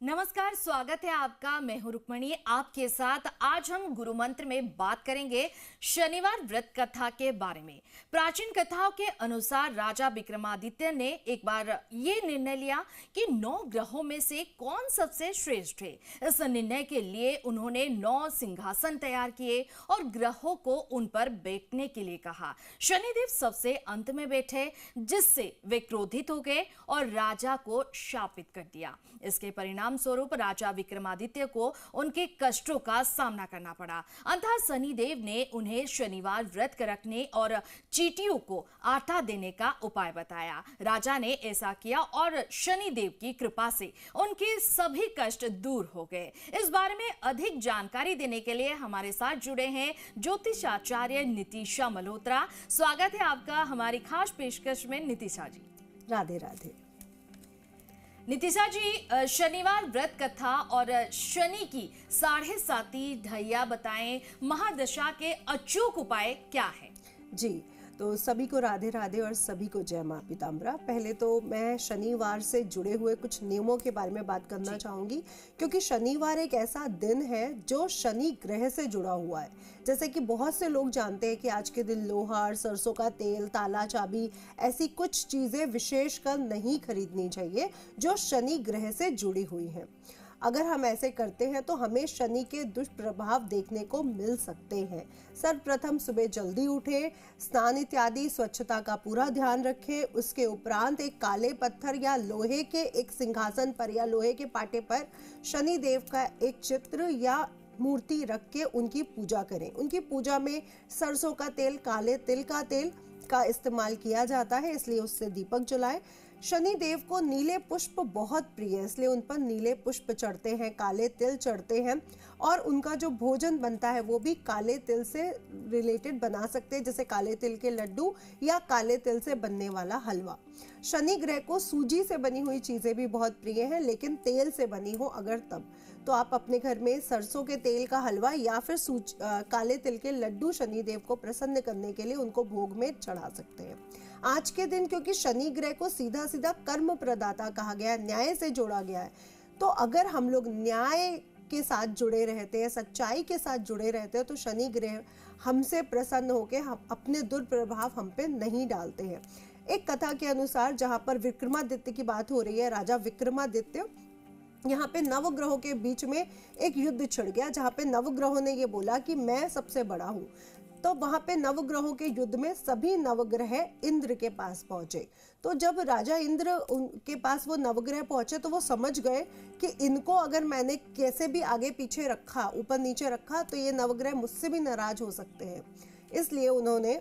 नमस्कार, स्वागत है आपका। मैं हूं रुक्मणी आपके साथ। आज हम गुरु मंत्र में बात करेंगे शनिवार व्रत कथा के बारे में। प्राचीन कथाओं के अनुसार राजा विक्रमादित्य ने एक बार ये निर्णय लिया कि 9 ग्रहों में से कौन सबसे श्रेष्ठ है। इस निर्णय के लिए उन्होंने 9 सिंहासन तैयार किए और ग्रहों को उन पर बैठने के लिए कहा। शनिदेव सबसे अंत में बैठे, जिससे वे क्रोधित हो गए और राजा को शापित कर दिया। इसके परिणाम स्वरूप राजा विक्रमादित्य को उनके कष्टों का सामना करना पड़ा। अंततः शनिदेव ने उन्हें शनिवार व्रत रखने और चींटियों को आटा देने का उपाय बताया। राजा ने ऐसा किया और शनिदेव की कृपा से उनके सभी कष्ट दूर हो गए। इस बारे में अधिक जानकारी देने के लिए हमारे साथ जुड़े हैं ज्योतिषाचार्य नितिशा मल्होत्रा। स्वागत है आपका हमारी खास पेशकश में नितिशा जी। राधे राधे। नितिशा जी, शनिवार व्रत कथा और शनि की 7.5 ढैया बताएं, महादशा के अचूक उपाय क्या है? जी, तो सभी को राधे राधे और सभी को जय मां पीताम्बरा। पहले तो मैं शनिवार से जुड़े हुए कुछ नियमों के बारे में बात करना चाहूंगी, क्योंकि शनिवार एक ऐसा दिन है जो शनि ग्रह से जुड़ा हुआ है। जैसे कि बहुत से लोग जानते हैं कि आज के दिन लोहार, सरसों का तेल, ताला चाबी, ऐसी कुछ चीजें विशेषकर नहीं खरीदनी चाहिए जो शनि ग्रह से जुड़ी हुई हैं। अगर हम ऐसे करते हैं तो हमें शनि के दुष्प्रभाव देखने को मिल सकते हैं। सर्वप्रथम सुबह जल्दी उठें, स्नान इत्यादि स्वच्छता का पूरा ध्यान रखें। उसके उपरांत एक काले पत्थर या लोहे के एक सिंहासन पर या लोहे के पाटे पर शनि देव का एक चित्र या मूर्ति रख के उनकी पूजा करें। उनकी पूजा में सरसों का तेल, काले तिल का तेल का इस्तेमाल किया जाता है, इसलिए उससे दीपक जलाएं। शनि देव को नीले पुष्प बहुत प्रिय है, इसलिए उन पर नीले पुष्प चढ़ते हैं, काले तिल चढ़ते हैं और उनका जो भोजन बनता है वो भी काले तिल से रिलेटेड बना सकते हैं, जैसे काले तिल के लड्डू या काले तिल से बनने वाला हलवा। शनि ग्रह को सूजी से बनी हुई चीजें भी बहुत प्रिय हैं, लेकिन तेल से बनी हो अगर तब तो आप अपने घर में सरसों के तेल का हलवा या फिर काले तिल के लड्डू शनि देव को प्रसन्न करने के लिए उनको भोग में चढ़ा सकते हैं। आज के दिन क्योंकि शनि ग्रह को सीधा सीधा कर्म प्रदाता कहा गया है, न्याय से जोड़ा गया है, तो अगर हम लोग न्याय के साथ जुड़े रहते हैं, सच्चाई के साथ जुड़े रहते हैं, तो शनि ग्रह हमसे प्रसन्न होकर हम अपने दुष्प्रभाव हम पे नहीं डालते हैं। एक कथा के अनुसार जहाँ पर विक्रमादित्य की बात हो रही है, राजा विक्रमादित्य, यहाँ पे नवग्रहों के बीच में एक युद्ध छिड़ गया, जहाँ पे नवग्रहों ने ये बोला कि मैं सबसे बड़ा हूँ। तो वहां पे नवग्रहों के युद्ध में सभी नवग्रह इंद्र के पास पहुंचे। तो जब राजा इंद्र उनके पास वो नवग्रह पहुंचे तो वो समझ गए कि इनको अगर मैंने कैसे भी आगे पीछे रखा, ऊपर नीचे रखा, तो ये नवग्रह मुझसे भी नाराज हो सकते हैं। इसलिए उन्होंने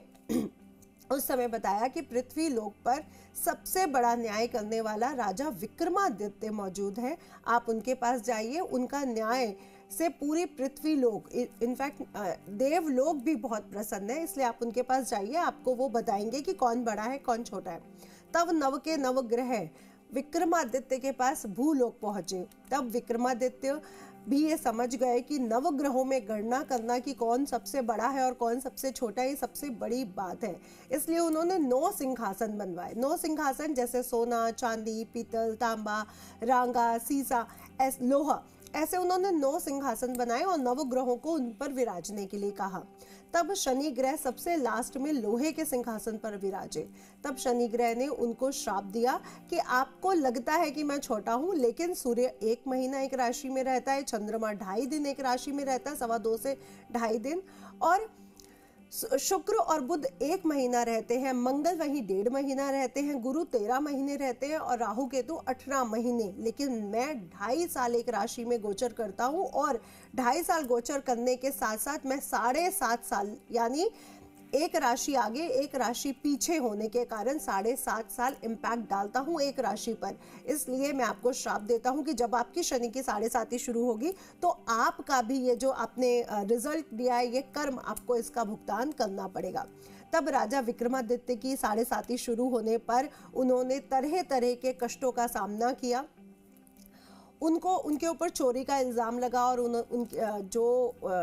उस समय बताया कि पृथ्वी लोक पर सबसे बड़ा न्याय करने वाला राजा विक्रमादित्य मौजूद है, आप उनके पास जाइए। उनका न्याय से पूरी पृथ्वी लोक, इनफैक्ट देव लोक भी बहुत प्रसन्न है, इसलिए आप उनके पास जाइए, आपको वो बताएंगे कि कौन बड़ा है कौन छोटा है। तब नव के नवग्रह विक्रमादित्य के पास भूलोक पहुंचे। तब विक्रमादित्य भी ये समझ गए कि नवग्रहों में गणना करना कि कौन सबसे बड़ा है और कौन सबसे छोटा है, ये सबसे बड़ी बात है। इसलिए उन्होंने 9 सिंहासन बनवाए। 9 सिंहासन जैसे सोना, चांदी, पीतल, तांबा, रांगा, सीसा, लोहा, ऐसे उन्होंने 9 सिंहासन बनाए और नवग्रहों को उन पर विराजने के लिए कहा। तब शनि ग्रह सबसे लास्ट में लोहे के सिंहासन पर विराजे। तब शनि ग्रह ने उनको श्राप दिया कि आपको लगता है कि मैं छोटा हूँ, लेकिन सूर्य 1 महीना एक राशि में रहता है, चंद्रमा 2.5 दिन एक राशि में रहता है, 2.25 से 2.5 दिन, और शुक्र और बुध 1 महीना रहते हैं, मंगल वहीं 1.5 महीना रहते हैं, गुरु 13 महीने रहते हैं और राहु केतु 18 महीने। लेकिन मैं 2.5 साल एक राशि में गोचर करता हूँ और 2.5 साल गोचर करने के साथ साथ मैं 7.5 साल, यानी एक राशि आगे एक राशि पीछे होने के कारण 7.5 साल इम्पैक्ट डालता हूँ एक राशि पर। इसलिए मैं आपको श्राप देता हूँ कि जब आपकी शनि की 7.5 शुरू होगी तो आपका भी ये जो आपने रिजल्ट दिया है, ये कर्म, आपको इसका भुगतान करना पड़ेगा। तब राजा विक्रमादित्य की 7.5 शुरू होने पर उन्होंने तरह तरह के कष्टों का सामना किया। उनको उनके ऊपर चोरी का इल्ज़ाम लगा और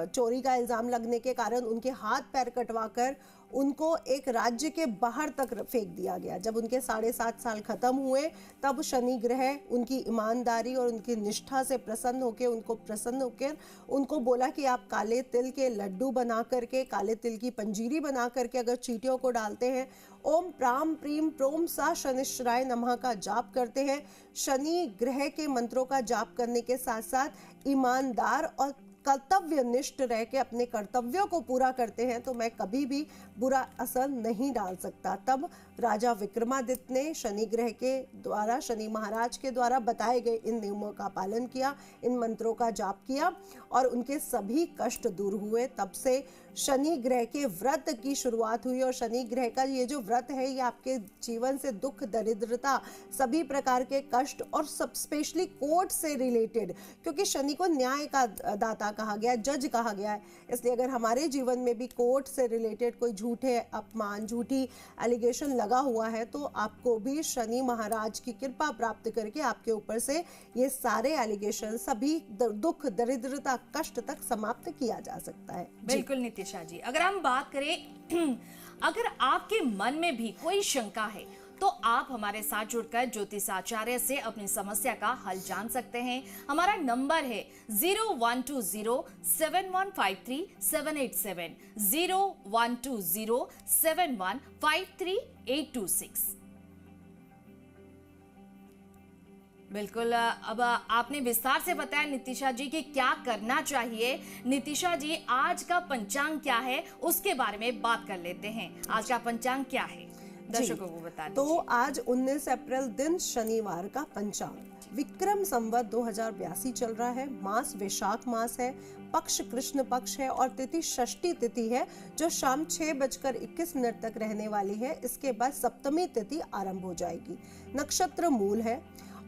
चोरी का इल्ज़ाम लगने के कारण उनके हाथ पैर कटवाकर उनको एक राज्य के बाहर तक फेंक दिया गया। जब उनके 7.5 साल खत्म हुए तब शनि ग्रह उनकी ईमानदारी और उनकी निष्ठा से प्रसन्न होकर उनको बोला कि आप काले तिल के लड्डू बना करके, काले तिल की पंजीरी बना करके अगर चींटियों को डालते हैं, ओम प्राम प्रीम प्रोम सा शनिश्चराय नमः का जाप करते हैं, शनि ग्रह के मंत्रों का जाप करने के साथ साथ ईमानदार और कर्तव्यनिष्ठ रह के अपने कर्तव्यों को पूरा करते हैं, तो मैं कभी भी बुरा असर नहीं डाल सकता। तब राजा विक्रमादित्य ने शनि ग्रह के द्वारा, शनि महाराज के द्वारा बताए गए इन नियमों का पालन किया, इन मंत्रों का जाप किया और उनके सभी कष्ट दूर हुए। तब से शनि ग्रह के व्रत की शुरुआत हुई और शनि ग्रह का ये जो व्रत है ये आपके जीवन से दुख, दरिद्रता, सभी प्रकार के कष्ट और सब स्पेशली कोर्ट से रिलेटेड, क्योंकि शनि को न्याय का दाता कहा गया है, जज कहा गया है, इसलिए अगर हमारे जीवन में भी कोर्ट से रिलेटेड कोई झूठे अपमान, झूठी एलिगेशन लगा हुआ है तो आपको भी शनि महाराज की कृपा प्राप्त करके आपके ऊपर से ये सारे एलिगेशन, सभी दुख, दरिद्रता, कष्ट तक समाप्त किया जा सकता है। बिल्कुल नितिशा जी, अगर हम बात करें अगर आपके मन में भी कोई शंका है तो आप हमारे साथ जुड़कर ज्योतिषाचार्य से अपनी समस्या का हल जान सकते हैं। हमारा नंबर है 0120715378 012071532826। बिल्कुल, अब आपने विस्तार से बताया नितिशा जी कि क्या करना चाहिए। नितिशा जी, आज का पंचांग क्या है उसके बारे में बात कर लेते हैं। आज का पंचांग क्या है, दर्शकों को बता दीजिए। तो आज 19 अप्रैल दिन शनिवार का पंचांग, विक्रम संवत 2082 चल रहा है, मास वैशाख मास है, पक्ष कृष्ण पक्ष है और तिथि षष्ठी तिथि है जो शाम 6:21 तक रहने वाली है। इसके बाद सप्तमी तिथि आरंभ हो जाएगी। नक्षत्र मूल है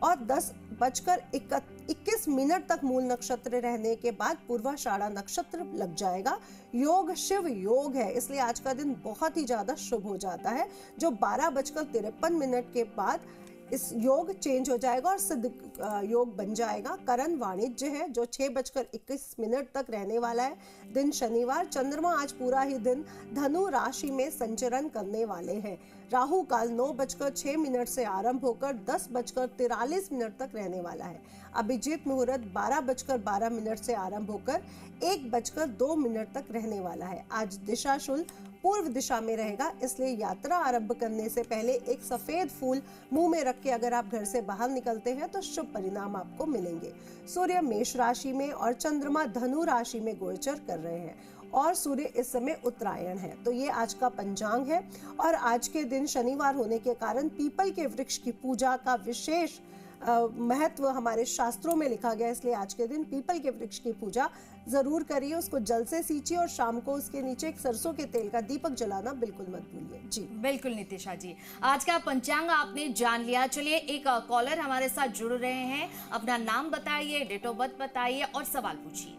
और 10:21 तक मूल नक्षत्र रहने के बाद पूर्वाषाढ़ा नक्षत्र लग जाएगा। योग शिव योग है, इसलिए आज का दिन बहुत ही ज्यादा शुभ हो जाता है। जो 12:53 के बाद इस योग चेंज हो जाएगा और सिद्ध योग बन जाएगा। करण वाणिज्य है जो 6:21 तक रहने वाला है। दिन शनिवार, चंद्रमा आज पूरा ही दिन धनु राशि में संचरण करने वाले हैं। राहु काल 9:06 से आरंभ होकर 10:43 तक रहने वाला है। अभिजीत मुहूर्त 12:12 से आरंभ होकर 1:02 तक रहने वाला है। आज दिशा शुल्क पूर्व दिशा में रहेगा, इसलिए यात्रा आरंभ करने से पहले एक सफेद फूल मुंह में रख के अगर आप घर से बाहर निकलते हैं तो शुभ परिणाम आपको मिलेंगे। सूर्य मेष राशि में और चंद्रमा धनु राशि में गोचर कर रहे हैं और सूर्य इस समय उत्तरायण है। तो ये आज का पंचांग है और आज के दिन शनिवार होने के कारण पीपल के वृक्ष की पूजा का विशेष महत्व हमारे शास्त्रों में लिखा गया है, इसलिए आज के दिन पीपल के वृक्ष की पूजा जरूर करिए, उसको जल से सींचिए और शाम को उसके नीचे एक सरसों के तेल का दीपक जलाना बिल्कुल मत भूलिए। जी बिल्कुल नितिशा जी, आज का पंचांग आपने जान लिया। चलिए, एक कॉलर हमारे साथ जुड़ रहे हैं, अपना नाम बताइए, डेट ऑफ बर्थ बताइए और सवाल पूछिए।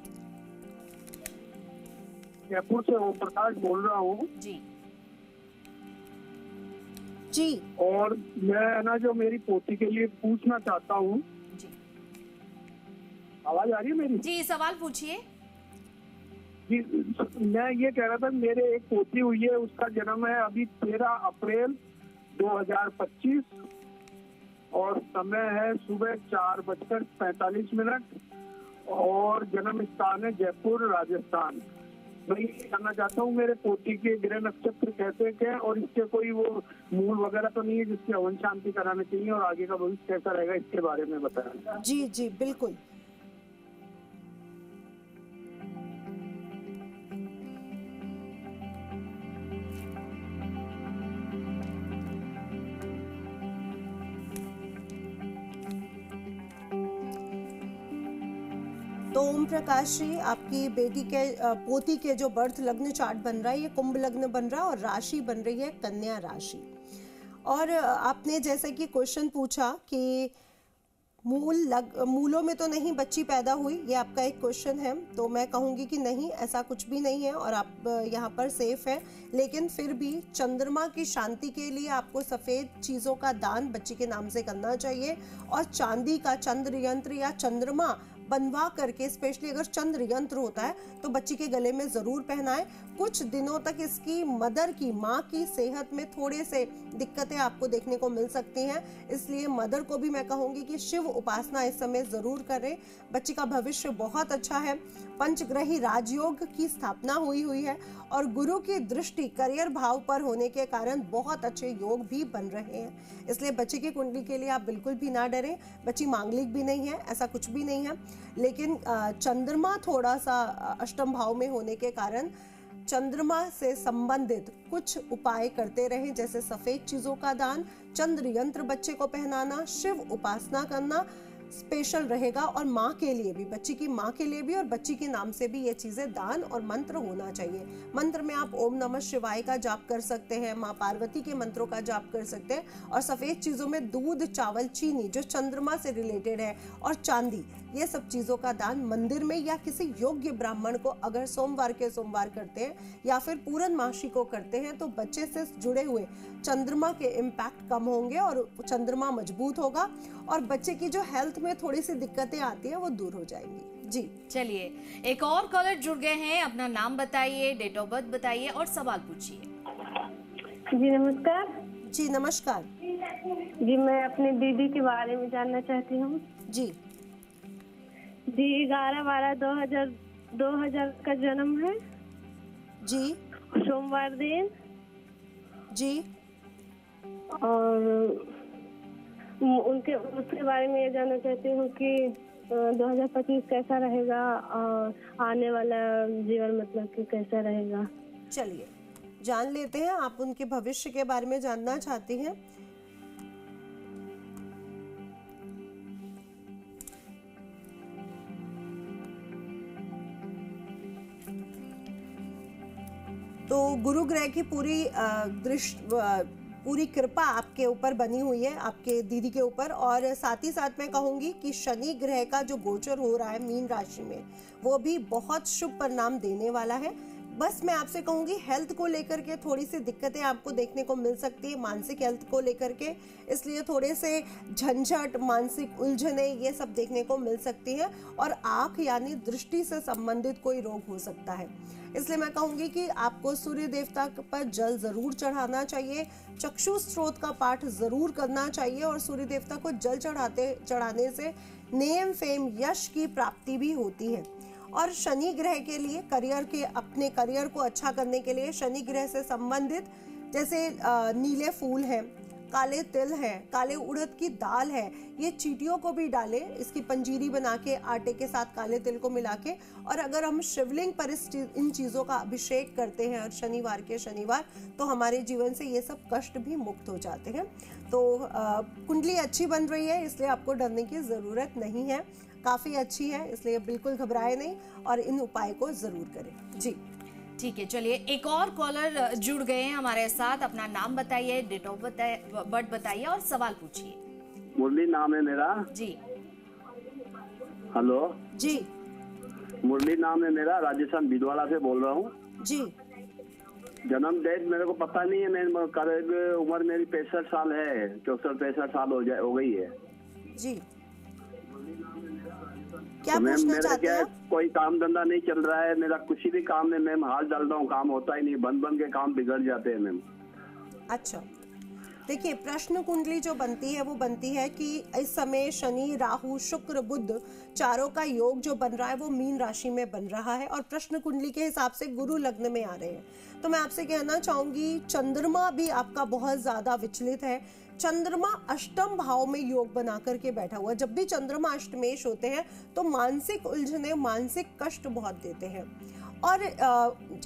जयपुर से ओम प्रकाश बोल रहा हूँ जी जी। और मैं ना जो मेरी पोती के लिए पूछना चाहता हूँ। जी, आवाज आ रही है मेरी? जी सवाल पूछिए। जी, मैं ये कह रहा था, मेरे एक पोती हुई है, उसका जन्म है अभी 13 अप्रैल 2025 और समय है सुबह 4:45 और जन्म स्थान है जयपुर राजस्थान। मैं ये जानना चाहता हूँ मेरे पोती के ग्रह नक्षत्र कैसे क्या और इसके कोई वो मूल वगैरह तो नहीं है जिसकी हवन शांति करानी चाहिए और आगे का भविष्य कैसा रहेगा इसके बारे में बताएं। जी जी बिल्कुल। तो ओम प्रकाश जी, आपकी बेटी के पोती के जो बर्थ लग्न चार्ट बन रहा है ये कुंभ लग्न बन रहा है और राशि बन रही है कन्या राशि। और आपने जैसे कि क्वेश्चन पूछा कि मूलों में तो नहीं बच्ची पैदा हुई, ये आपका एक क्वेश्चन है, तो मैं कहूँगी कि नहीं, ऐसा कुछ भी नहीं है और आप यहाँ पर सेफ है। लेकिन फिर भी चंद्रमा की शांति के लिए आपको सफ़ेद चीज़ों का दान बच्ची के नाम से करना चाहिए और चांदी का चंद्र यंत्र या चंद्रमा बनवा करके, स्पेशली अगर चंद्र यंत्र होता है तो बच्ची के गले में जरूर पहनाएं। कुछ दिनों तक इसकी मदर की, माँ की सेहत में थोड़े से दिक्कतें आपको देखने को मिल सकती हैं, इसलिए मदर को भी मैं कहूंगी कि शिव उपासना इस समय जरूर करें। बच्ची का भविष्य बहुत अच्छा है। पंचग्रही राजयोग की स्थापना हुई है और गुरु की दृष्टि करियर भाव पर होने के कारण बहुत अच्छे योग भी बन रहे हैं, इसलिए बच्ची की कुंडली के लिए आप बिल्कुल भी ना डरें। बच्ची मांगलिक भी नहीं है, ऐसा कुछ भी नहीं है, लेकिन चंद्रमा थोड़ा सा अष्टम भाव में होने के कारण चंद्रमा से संबंधित कुछ उपाय करते रहें, जैसे सफेद चीजों का दान, चंद्र यंत्र बच्चे को पहनाना, शिव उपासना करना स्पेशल रहेगा। और माँ के लिए भी, बच्ची की माँ के लिए भी और बच्ची के नाम से भी ये चीजें दान और मंत्र होना चाहिए। मंत्र में आप ओम नमः शिवाय का जाप कर सकते हैं, माँ पार्वती के मंत्रों का जाप कर सकते हैं, और सफेद चीजों में दूध, चावल, चीनी जो चंद्रमा से रिलेटेड है, और चांदी, ये सब चीजों का दान मंदिर में या किसी योग्य ब्राह्मण को अगर सोमवार के सोमवार करते हैं या फिर पूर्णमासी को करते हैं तो बच्चे से जुड़े हुए चंद्रमा के इम्पैक्ट कम होंगे और चंद्रमा मजबूत होगा और बच्चे की जो हेल्थ में थोड़ी सी दिक्कतें आती है वो दूर हो जाएंगी। जी चलिए, एक और कॉलर जुड़ गए हैं। अपना नाम बताइए, डेट ऑफ बर्थ बताइए और सवाल पूछिए। जी नमस्कार। जी नमस्कार। जी मैं अपनी दीदी के बारे में जानना चाहती हूँ। जी 11/12/2000 का जन्म है। जी सोमवार दिन। जी और उसके बारे में ये जानना चाहती हूँ कि 2025 कैसा रहेगा और आने वाला जीवन मतलब कि कैसा रहेगा। चलिए जान लेते हैं, आप उनके भविष्य के बारे में जानना चाहती हैं। तो गुरु ग्रह की पूरी कृपा आपके ऊपर बनी हुई है, आपके दीदी के ऊपर। और साथ ही साथ मैं कहूंगी कि शनि ग्रह का जो गोचर हो रहा है मीन राशि में, वो भी बहुत शुभ परिणाम देने वाला है। बस मैं आपसे कहूंगी हेल्थ को लेकर के थोड़ी सी दिक्कतें आपको देखने को मिल सकती है, मानसिक हेल्थ को लेकर के, इसलिए थोड़े से झंझट, मानसिक उलझने ये सब देखने को मिल सकती है। और आंख यानी दृष्टि से संबंधित कोई रोग हो सकता है, इसलिए मैं कहूंगी कि आपको सूर्य देवता पर जल जरूर चढ़ाना चाहिए, चक्षु स्त्रोत का पाठ जरूर करना चाहिए। और सूर्य देवता को जल चढ़ाने से नेम, फेम, यश की प्राप्ति भी होती है। और शनि ग्रह के लिए अपने करियर को अच्छा करने के लिए शनि ग्रह से संबंधित जैसे नीले फूल हैं, काले तिल है, काले उड़द की दाल है, ये चींटियों को भी डालें, इसकी पंजीरी बना के आटे के साथ काले तिल को मिला के। और अगर हम शिवलिंग पर इन चीज़ों का अभिषेक करते हैं और शनिवार के शनिवार, तो हमारे जीवन से ये सब कष्ट भी मुक्त हो जाते हैं। तो कुंडली अच्छी बन रही है, इसलिए आपको डरने की ज़रूरत नहीं है, काफ़ी अच्छी है, इसलिए बिल्कुल घबराए नहीं और इन उपाय को ज़रूर करें। जी ठीक है, चलिए एक और कॉलर जुड़ गए हैं हमारे साथ। अपना नाम बताइए, डेट ऑफ बर्थ बताइए और सवाल पूछिए। मुरली नाम है मेरा। जी हेलो जी मुरली नाम है मेरा, राजस्थान भिलवाड़ा से बोल रहा हूँ। जी जन्म डेट मेरे को पता नहीं है, मैं करीब उम्र मेरी 65 साल है, 64-65 साल हो गई है। जी क्या तो मैम पूछना मेरा चाहते क्या हैं है, आप? कोई काम धंधा नहीं चल रहा है मेरा, किसी भी काम में मैम हाथ डाल रहा हूँ, काम होता ही नहीं, बन के काम बिगड़ जाते हैं मैम। अच्छा, देखिए प्रश्न कुंडली जो बनती है वो बनती है कि इस समय शनि, राहु, शुक्र, बुध चारों का योग जो बन रहा है वो मीन राशि में बन रहा है और प्रश्न कुंडली के हिसाब से गुरु लग्न में आ रहे हैं। तो मैं आपसे कहना चाहूंगी चंद्रमा भी आपका बहुत ज्यादा विचलित है। चंद्रमा अष्टम भाव में योग बना करके बैठा हुआ, जब भी चंद्रमा अष्टमेश होते हैं तो मानसिक उलझने, मानसिक कष्ट बहुत देते हैं। और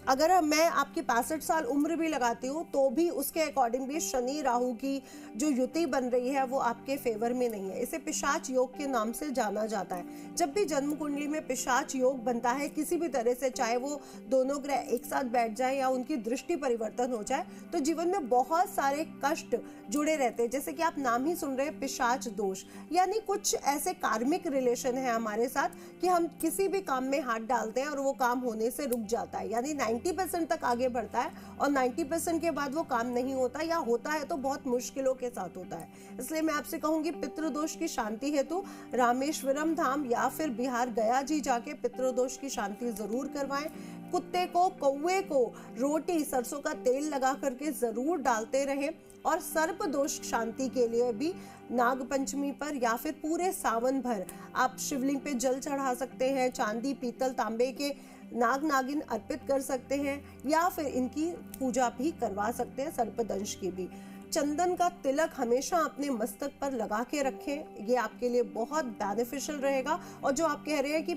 अगर मैं आपकी 65 साल उम्र भी लगाती हूँ तो भी उसके अकॉर्डिंग भी शनि राहु की जो युति बन रही है वो आपके फेवर में नहीं है। इसे पिशाच योग के नाम से जाना जाता है। जब भी जन्म कुंडली में पिशाच योग बनता है किसी भी तरह से, चाहे वो दोनों ग्रह एक साथ बैठ जाए या उनकी दृष्टि परिवर्तन हो जाए, तो जीवन में बहुत सारे कष्ट जुड़े रहते हैं। जैसे कि आप नाम ही सुन रहे हैं, पिशाच दोष, यानी कुछ ऐसे कार्मिक रिलेशन है हमारे साथ कि हम किसी भी काम में हाथ डालते हैं और वो काम होने से से रुक जाता है, यानी 90% तक आगे बढ़ता है और 90% के बाद वो काम नहीं होता, या होता है तो बहुत मुश्किलों के साथ होता है। इसलिए मैं आपसे कहूंगी पितृदोष की शांति हेतु रामेश्वरम धाम या फिर बिहार गया जी जाके पितृदोष की शांति जरूर करवाएं। कुत्ते को, कौवे को रोटी सरसों का तेल लगा करके जरूर डालते रहें। और सर्प दोष शांति के लिए भी नाग पंचमी पर या फिर पूरे सावन भर आप शिवलिंग पे जल चढ़ा सकते हैं, चांदी, पीतल, तांबे के नाग नागिन अर्पित कर सकते हैं, या फिर इनकी पूजा भी करवा सकते हैं, सर्पदंश की भी। चंदन का तिलक हमेशा अपने मस्तक पर लगा के रखें, ये आपके लिए बहुत बेनिफिशियल रहेगा। और जो आप कह रहे हैं कि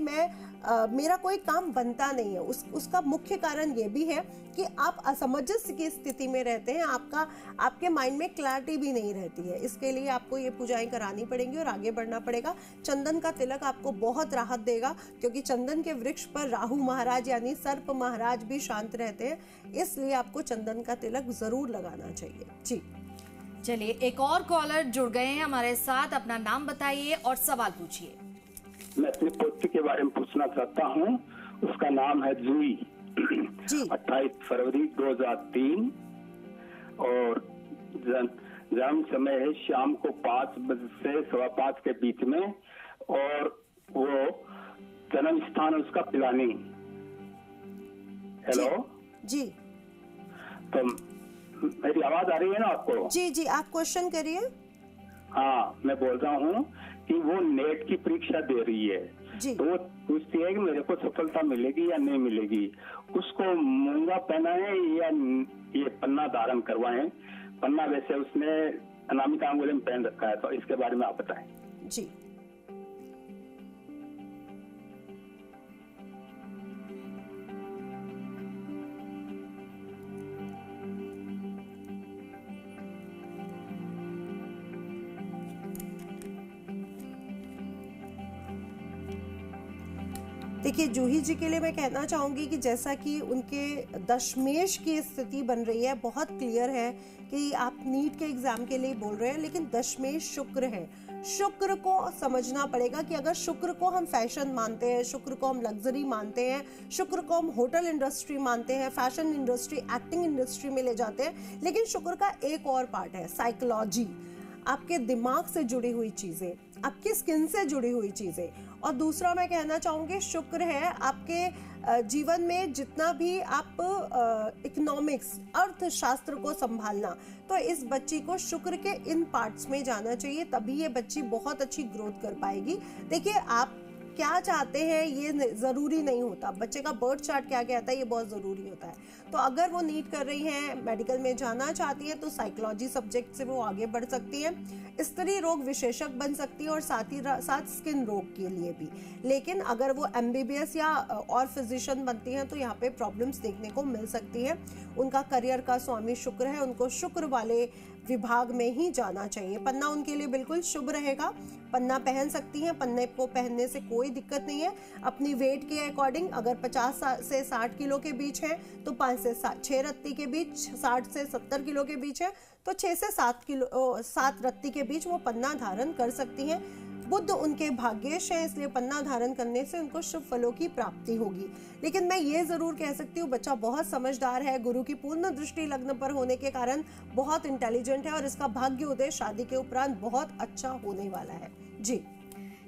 मेरा कोई काम बनता नहीं है, उसका मुख्य कारण ये भी है कि आप असमंजस की स्थिति में रहते हैं, आपके माइंड में क्लैरिटी भी नहीं रहती है। इसके लिए आपको ये पूजाएं करानी पड़ेंगी और आगे बढ़ना पड़ेगा। चंदन का तिलक आपको बहुत राहत देगा, क्योंकि चंदन के वृक्ष पर राहु महाराज यानी सर्प महाराज भी शांत रहते हैं, इसलिए आपको चंदन का तिलक जरूर लगाना चाहिए। जी चलिए, एक और कॉलर जुड़ गए हैं हमारे साथ। अपना नाम बताइए और सवाल पूछिए। मैं अपनी पोती के बारे में पूछना चाहता हूँ। उसका नाम है जूही। 28 फरवरी 2003 और जन्म समय है शाम को 5 बजे से 5:15 के बीच में, और वो जन्म स्थान है उसका पिलानी। हेलो जी, तो मेरी आवाज आ रही है ना आपको? जी जी, आप क्वेश्चन करिए। हाँ, मैं बोल रहा हूँ कि वो नेट की परीक्षा दे रही है, तो वो पूछती है कि मेरे को सफलता मिलेगी या नहीं मिलेगी। उसको मूंगा पहनाए या ये पन्ना धारण करवाएं? पन्ना वैसे उसने अनामिका अंगुली में पहन रखा है, तो इसके बारे में आप बताएं। जी, देखिए जूही जी के लिए मैं कहना चाहूंगी कि जैसा कि उनके दशमेश की स्थिति बन रही है, बहुत क्लियर है कि आप नीट के एग्जाम के लिए बोल रहे हैं, लेकिन दशमेश शुक्र है। शुक्र को समझना पड़ेगा कि अगर शुक्र को हम फैशन मानते हैं, शुक्र को हम लग्जरी मानते हैं, शुक्र को हम होटल इंडस्ट्री मानते हैं, फैशन इंडस्ट्री, एक्टिंग इंडस्ट्री में ले जाते हैं, लेकिन शुक्र का एक और पार्ट है साइकोलॉजी, आपके दिमाग से जुड़ी हुई चीजें, आपकी स्किन से जुड़ी हुई चीजें। और दूसरा मैं कहना चाहूंगी शुक्र है आपके जीवन में जितना भी आप इकोनॉमिक्स, अर्थशास्त्र को संभालना, तो इस बच्ची को शुक्र के इन पार्ट्स में जाना चाहिए, तभी ये बच्ची बहुत अच्छी ग्रोथ कर पाएगी। देखिए आप क्या चाहते हैं ये जरूरी नहीं होता, बच्चे का बर्थ चार्ट क्या कहता है ये बहुत जरूरी होता है। तो अगर वो नीट कर रही हैं, मेडिकल में जाना चाहती है, तो साइकोलॉजी सब्जेक्ट से वो आगे बढ़ सकती है, स्त्री रोग विशेषज्ञ बन सकती है और साथ ही साथ स्किन रोग के लिए भी। लेकिन अगर वो MBBS या और फिजिशियन बनती हैं तो यहाँ पे प्रॉब्लम्स देखने को मिल सकती है। उनका करियर का स्वामी शुक्र है, उनको शुक्र वाले विभाग में ही जाना चाहिए। पन्ना उनके लिए बिल्कुल शुभ रहेगा, पन्ना पहन सकती हैं, पन्ने को पहनने से कोई दिक्कत नहीं है। अपनी वेट के अकॉर्डिंग अगर 50 से 60 किलो के बीच है तो 5 से 6 रत्ती के बीच, 60 से 70 किलो के बीच है तो 6 से 7 रत्ती के बीच वो पन्ना धारण कर सकती हैं। बुध उनके भाग्येश हैं, इसलिए पन्ना धारण करने से उनको शुभ फलों की प्राप्ति होगी। लेकिन मैं ये जरूर कह सकती हूँ बच्चा बहुत समझदार है, गुरु की पूर्ण दृष्टि लग्न पर होने के कारण बहुत इंटेलिजेंट है और इसका भाग्य उदय शादी के उपरांत बहुत अच्छा होने वाला है। जी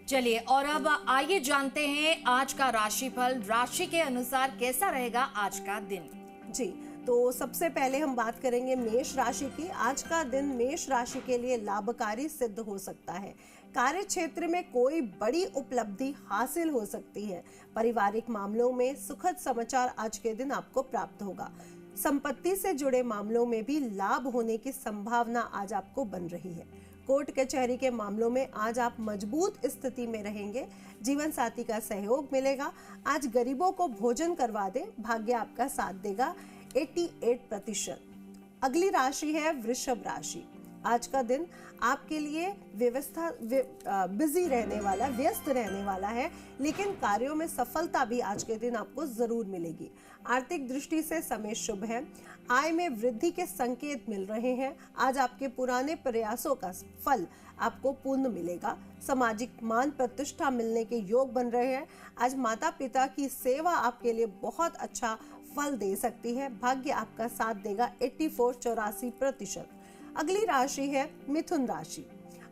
चलिए, और अब आइए जानते हैं आज का राशिफल। राशि के अनुसार कैसा रहेगा आज का दिन। जी, तो सबसे पहले हम बात करेंगे मेष राशि की। आज का दिन मेष राशि के लिए लाभकारी सिद्ध हो सकता है। कार्य क्षेत्र में कोई बड़ी उपलब्धि हासिल हो सकती है। पारिवारिक मामलों में सुखद समाचार आज के दिन आपको प्राप्त होगा। संपत्ति से जुड़े मामलों में भी लाभ होने की संभावना आज आपको बन रही है। कोर्ट कचहरी के मामलों में आज आप मजबूत स्थिति में रहेंगे। जीवन साथी का सहयोग मिलेगा। आज गरीबों को भोजन करवा दे, भाग्य आपका साथ देगा 88%। अगली राशि है वृषभ राशि। आज का दिन आपके लिए बिजी रहने वाला, व्यस्त रहने वाला है, लेकिन कार्यों में सफलता भी आज के दिन आपको जरूर मिलेगी। आर्थिक दृष्टि से समय शुभ है। आय में वृद्धि के संकेत मिल रहे हैं। आज आपके पुराने प्रयासों का फल आपको पूर्ण मिलेगा। सामाजिक मान प्रतिष्ठा मिलने के योग बन रहे हैं। आज माता पिता की सेवा आपके लिए बहुत अच्छा फल दे सकती है। भाग्य आपका साथ देगा 84-84%। अगली राशि है मिथुन राशि।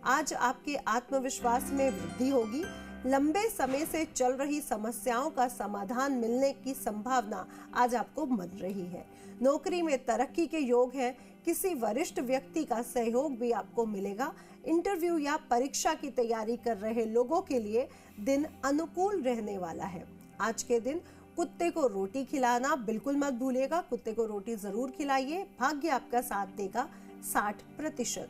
आज आपके आत्मविश्वास में वृद्धि होगी। लंबे समय से चल रही समस्याओं का समाधान मिलने की संभावना आज आपको बन रही है। नौकरी में तरक्की के योग हैं। किसी वरिष्ठ व्यक्ति का सहयोग भी आपको मिलेगा। इंटरव्यू या परीक्षा की तैयारी कर रहे लोगों के लिए दिन अनुकूल रहने वाला है। आज के दिन कुत्ते को रोटी खिलाना बिल्कुल मत भूलिएगा। कुत्ते को रोटी जरूर खिलाइए। भाग्य आपका साथ देगा 60%।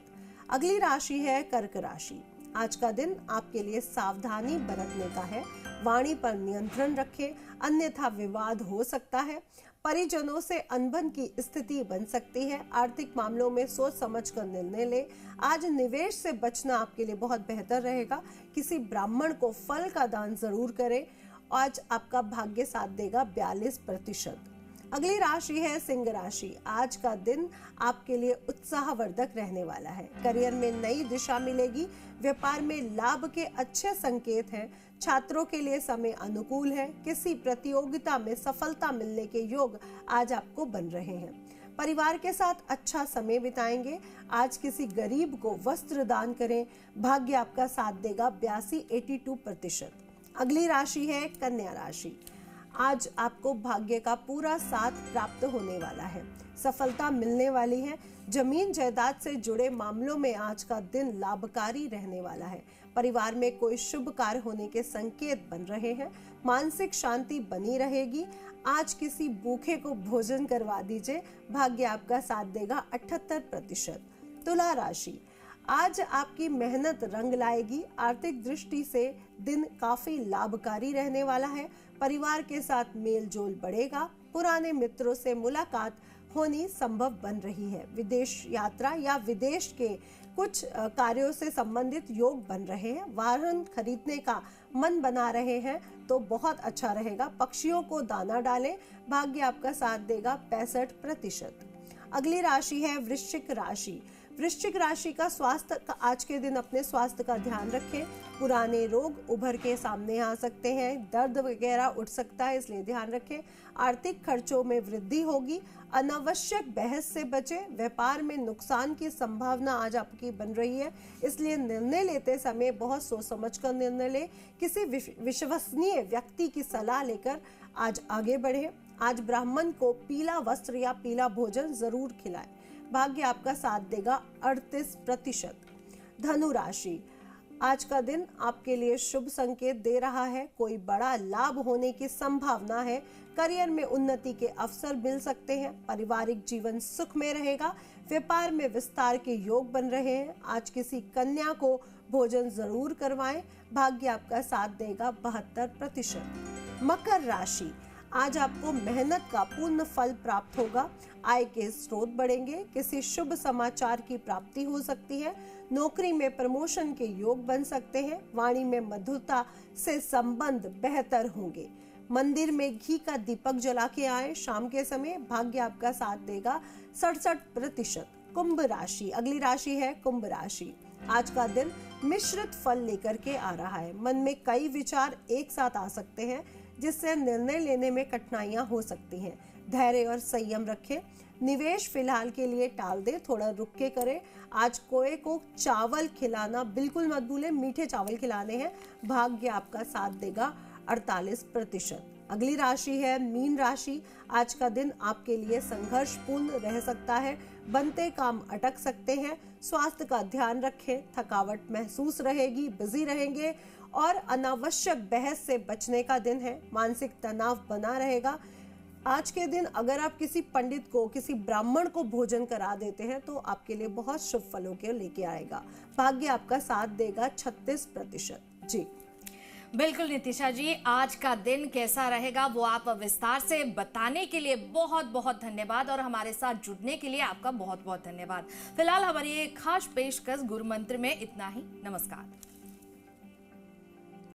अगली राशि है कर्क राशि। आज का दिन आपके लिए सावधानी बरतने का है। वाणी पर नियंत्रण रखें, अन्यथा विवाद हो सकता है। परिजनों से अनबन की स्थिति बन सकती है। आर्थिक मामलों में सोच समझ कर निर्णय ले। आज निवेश से बचना आपके लिए बहुत बेहतर रहेगा। किसी ब्राह्मण को फल का दान जरूर करें। आज आपका भाग्य साथ देगा 42%। अगली राशि है सिंह राशि। आज का दिन आपके लिए उत्साहवर्धक रहने वाला है। करियर में नई दिशा मिलेगी। व्यापार में लाभ के अच्छे संकेत हैं। छात्रों के लिए समय अनुकूल है। किसी प्रतियोगिता में सफलता मिलने के योग आज आपको बन रहे हैं। परिवार के साथ अच्छा समय बिताएंगे। आज किसी गरीब को वस्त्र दान करें। भाग्य आपका साथ देगा 82-82%। अगली राशि है कन्या राशि। आज आपको भाग्य का पूरा साथ प्राप्त होने वाला है। सफलता मिलने वाली है। जमीन जायदाद से जुड़े मामलों में आज का दिन लाभकारी रहने वाला है। परिवार में कोई शुभ कार्य होने के संकेत बन रहे हैं। मानसिक शांति बनी रहेगी। आज किसी भूखे को भोजन करवा दीजिए। भाग्य आपका साथ देगा 78%। तुला राशि। आज आपकी मेहनत रंग लाएगी। आर्थिक दृष्टि से दिन काफी लाभकारी रहने वाला है। परिवार के साथ मेल जोल बढ़ेगा। पुराने मित्रों से मुलाकात होनी संभव बन रही है। विदेश यात्रा या विदेश के कुछ कार्यों से संबंधित योग बन रहे हैं। वाहन खरीदने का मन बना रहे हैं तो बहुत अच्छा रहेगा। पक्षियों को दाना डालें। भाग्य आपका साथ देगा 65%। अगली राशि है वृश्चिक राशि। वृश्चिक राशि का स्वास्थ्य का आज के दिन अपने स्वास्थ्य का ध्यान रखें। पुराने रोग उभर के सामने आ सकते हैं। दर्द वगैरह उठ सकता है, इसलिए ध्यान रखें। आर्थिक खर्चों में वृद्धि होगी। अनावश्यक बहस से बचें। व्यापार में नुकसान की संभावना आज आपकी बन रही है, इसलिए निर्णय लेते समय बहुत सोच समझ कर निर्णय लें। किसी विश्वसनीय व्यक्ति की सलाह लेकर आज आगे बढ़ें। आज ब्राह्मण को पीला वस्त्र या पीला भोजन जरूर खिलाएं। भाग्य आपका साथ देगा 38%। धनु राशि। आज का दिन आपके लिए शुभ संकेत दे रहा है। कोई बड़ा लाभ होने की संभावना है। करियर में उन्नति के अवसर मिल सकते हैं। पारिवारिक जीवन सुख में रहेगा। व्यापार में विस्तार के योग बन रहे हैं। आज किसी कन्या को भोजन जरूर करवाएं। भाग्य आपका साथ देगा 72%। मकर राशि। आज आपको मेहनत का पूर्ण फल प्राप्त होगा। आय के स्रोत बढ़ेंगे। किसी शुभ समाचार की प्राप्ति हो सकती है। नौकरी में प्रमोशन के योग बन सकते हैं। वाणी में मधुरता से संबंध बेहतर होंगे। मंदिर में घी का दीपक जला के आए शाम के समय। भाग्य आपका साथ देगा 67%। कुंभ राशि। अगली राशि है कुंभ राशि। आज का दिन मिश्रित फल लेकर के आ रहा है। मन में कई विचार एक साथ आ सकते हैं, जिससे निर्णय लेने में कठिनाइयां हो सकती हैं। धैर्य और संयम रखें। निवेश फिलहाल के लिए टाल दें, थोड़ा रुक के करें। आज कोए को चावल खिलाना बिल्कुल मत भूलें। मीठे चावल खिलाने हैं। भाग्य आपका साथ देगा 48%। अगली राशि है मीन राशि। आज का दिन आपके लिए संघर्षपूर्ण रह सकता है। बनते काम अटक सकते हैं। स्वास्थ्य का ध्यान रखें। थकावट महसूस रहेगी। बिजी रहेंगे और अनावश्यक बहस से बचने का दिन है। मानसिक तनाव बना रहेगा। आज के दिन अगर आप किसी पंडित को, किसी ब्राह्मण को भोजन करा देते हैं तो आपके लिए बहुत शुभ फलों के लेके आएगा। भाग्य आपका साथ देगा 36%। जी बिल्कुल नितिशा जी, आज का दिन कैसा रहेगा वो आप विस्तार से बताने के लिए बहुत बहुत धन्यवाद और हमारे साथ जुड़ने के लिए आपका बहुत बहुत धन्यवाद। फिलहाल हमारी ये खास पेशकश गुरु मंत्र में इतना ही। नमस्कार।